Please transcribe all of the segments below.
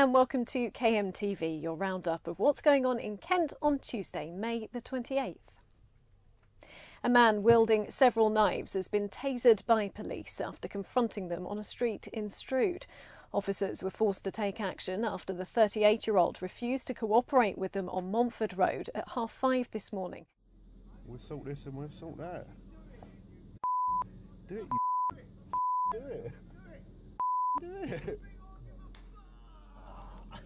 and welcome to KMTV, your roundup of what's going on in Kent on Tuesday, May the 28th. A man wielding several knives has been tasered by police after confronting them on a street in Strood. Officers were forced to take action after the 38-year-old refused to cooperate with them on Montford Road at 5:30 this morning. We'll sort this and we'll sort that. Do it, you do it. Do it.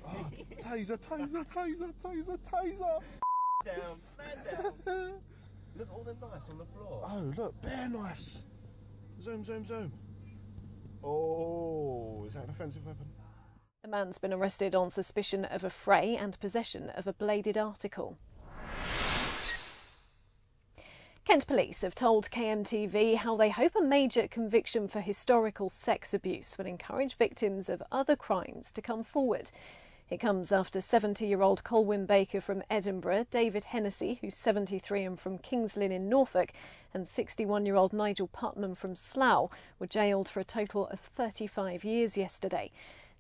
Oh, taser. Down, man down. Look at all them knives on the floor. Oh, look, bear knives. Zoom. Oh, is that an offensive weapon? The man's been arrested on suspicion of a fray and possession of a bladed article. Kent police have told KMTV how they hope a major conviction for historical sex abuse will encourage victims of other crimes to come forward. It comes after 70-year-old Colwyn Baker from Edinburgh, David Hennessy, who's 73 and from Kings Lynn in Norfolk, and 61-year-old Nigel Putnam from Slough were jailed for a total of 35 years yesterday.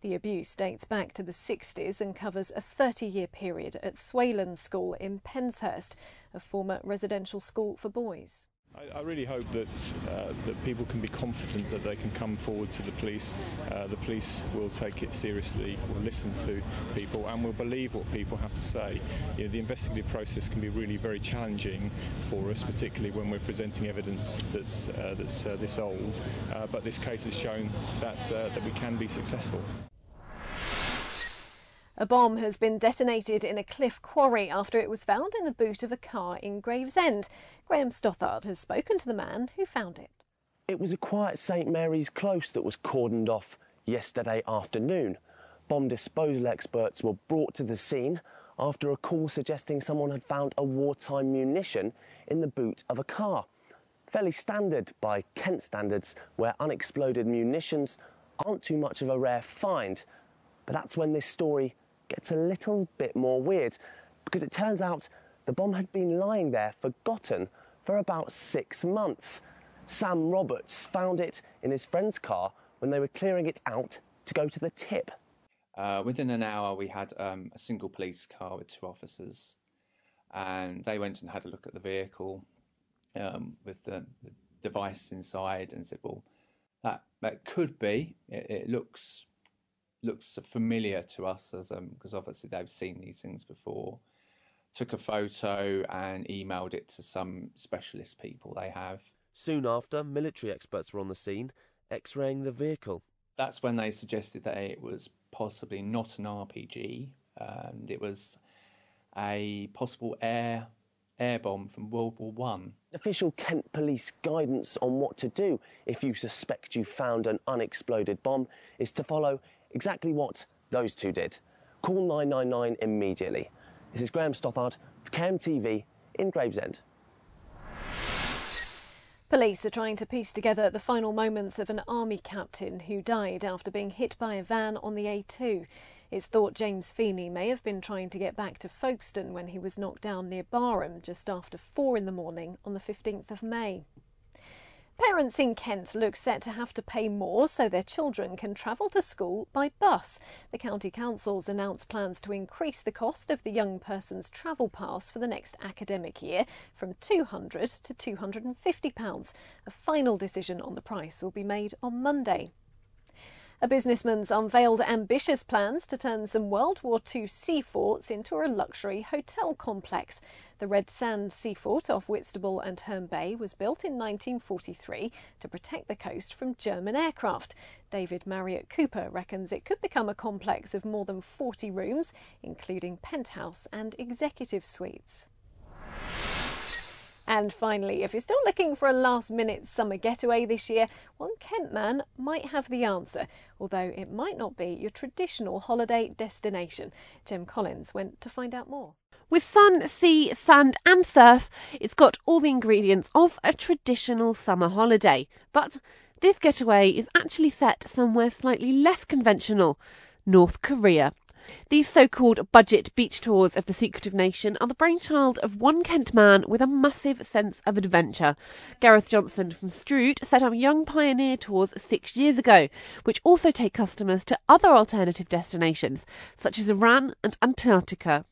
The abuse dates back to the 60s and covers a 30-year period at Swaylands School in Penshurst, a former residential school for boys. I really hope that people can be confident that they can come forward to the police. The police will take it seriously, will listen to people, and will believe what people have to say. You know, the investigative process can be really very challenging for us, particularly when we're presenting evidence that's this old. But this case has shown that we can be successful. A bomb has been detonated in a cliff quarry after it was found in the boot of a car in Gravesend. Graham Stothard has spoken to the man who found it. It was a quiet St Mary's Close that was cordoned off yesterday afternoon. Bomb disposal experts were brought to the scene after a call suggesting someone had found a wartime munition in the boot of a car. Fairly standard by Kent standards, where unexploded munitions aren't too much of a rare find. But that's when this story gets a little bit more weird, because it turns out the bomb had been lying there forgotten for about 6 months. Sam Roberts found it in his friend's car when they were clearing it out to go to the tip. Within an hour we had a single police car with 2 officers, and they went and had a look at the vehicle with the device inside and said, well, that could be, it looks familiar to us, as because obviously they've seen these things before. Took a photo and emailed it to some specialist people they have. Soon after, military experts were on the scene, x-raying the vehicle. That's when they suggested that it was possibly not an RPG, and it was a possible air bomb from World War I. Official Kent Police guidance on what to do if you suspect you found an unexploded bomb is to follow exactly what those two did. Call 999 immediately. This is Graham Stothard for KMTV in Gravesend. Police are trying to piece together the final moments of an army captain who died after being hit by a van on the A2. It's thought James Feeney may have been trying to get back to Folkestone when he was knocked down near Barham just after 4 in the morning on the 15th of May. Parents in Kent look set to have to pay more so their children can travel to school by bus. The County Council's announced plans to increase the cost of the young person's travel pass for the next academic year from £200 to £250. A final decision on the price will be made on Monday. A businessman's unveiled ambitious plans to turn some World War II sea forts into a luxury hotel complex. The Red Sand Sea Fort off Whitstable and Herne Bay was built in 1943 to protect the coast from German aircraft. David Marriott Cooper reckons it could become a complex of more than 40 rooms, including penthouse and executive suites. And finally, if you're still looking for a last-minute summer getaway this year, one Kent man might have the answer, although it might not be your traditional holiday destination. Jem Collins went to find out more. With sun, sea, sand and surf, it's got all the ingredients of a traditional summer holiday. But this getaway is actually set somewhere slightly less conventional, North Korea. These so-called budget beach tours of the secretive nation are the brainchild of one Kent man with a massive sense of adventure. Gareth Johnson from Strood set up Young Pioneer Tours 6 years ago, which also take customers to other alternative destinations, such as Iran and Antarctica.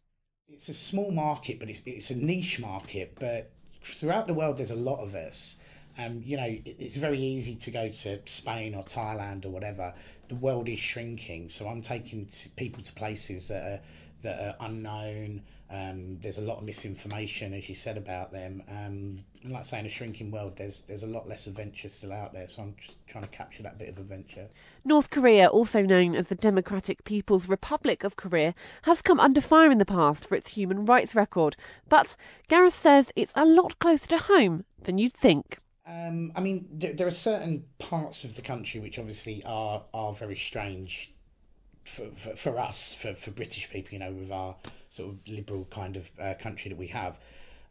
It's a small market, but it's a niche market, but throughout the world there's a lot of us. It's very easy to go to Spain or Thailand or whatever. The world is shrinking, so I'm taking people to places that are unknown. There's a lot of misinformation, as you said, about them. And like I say, in a shrinking world, there's a lot less adventure still out there, so I'm just trying to capture that bit of adventure. North Korea, also known as the Democratic People's Republic of Korea, has come under fire in the past for its human rights record. But Gareth says it's a lot closer to home than you'd think. There are certain parts of the country which obviously are very strange for us, for British people, with our sort of liberal kind of country that we have.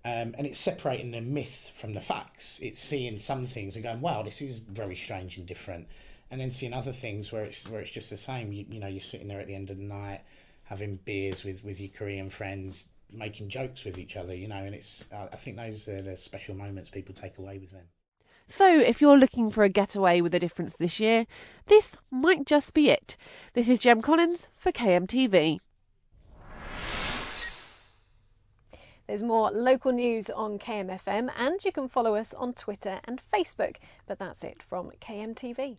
And it's separating the myth from the facts. It's seeing some things and going, wow, this is very strange and different. And then seeing other things where it's just the same. You're sitting there at the end of the night, having beers with your Korean friends, making jokes with each other, and it's. I think those are the special moments people take away with them. So, if you're looking for a getaway with a difference this year, this might just be it. This is Jem Collins for KMTV. There's more local news on KMFM, and you can follow us on Twitter and Facebook. But that's it from KMTV.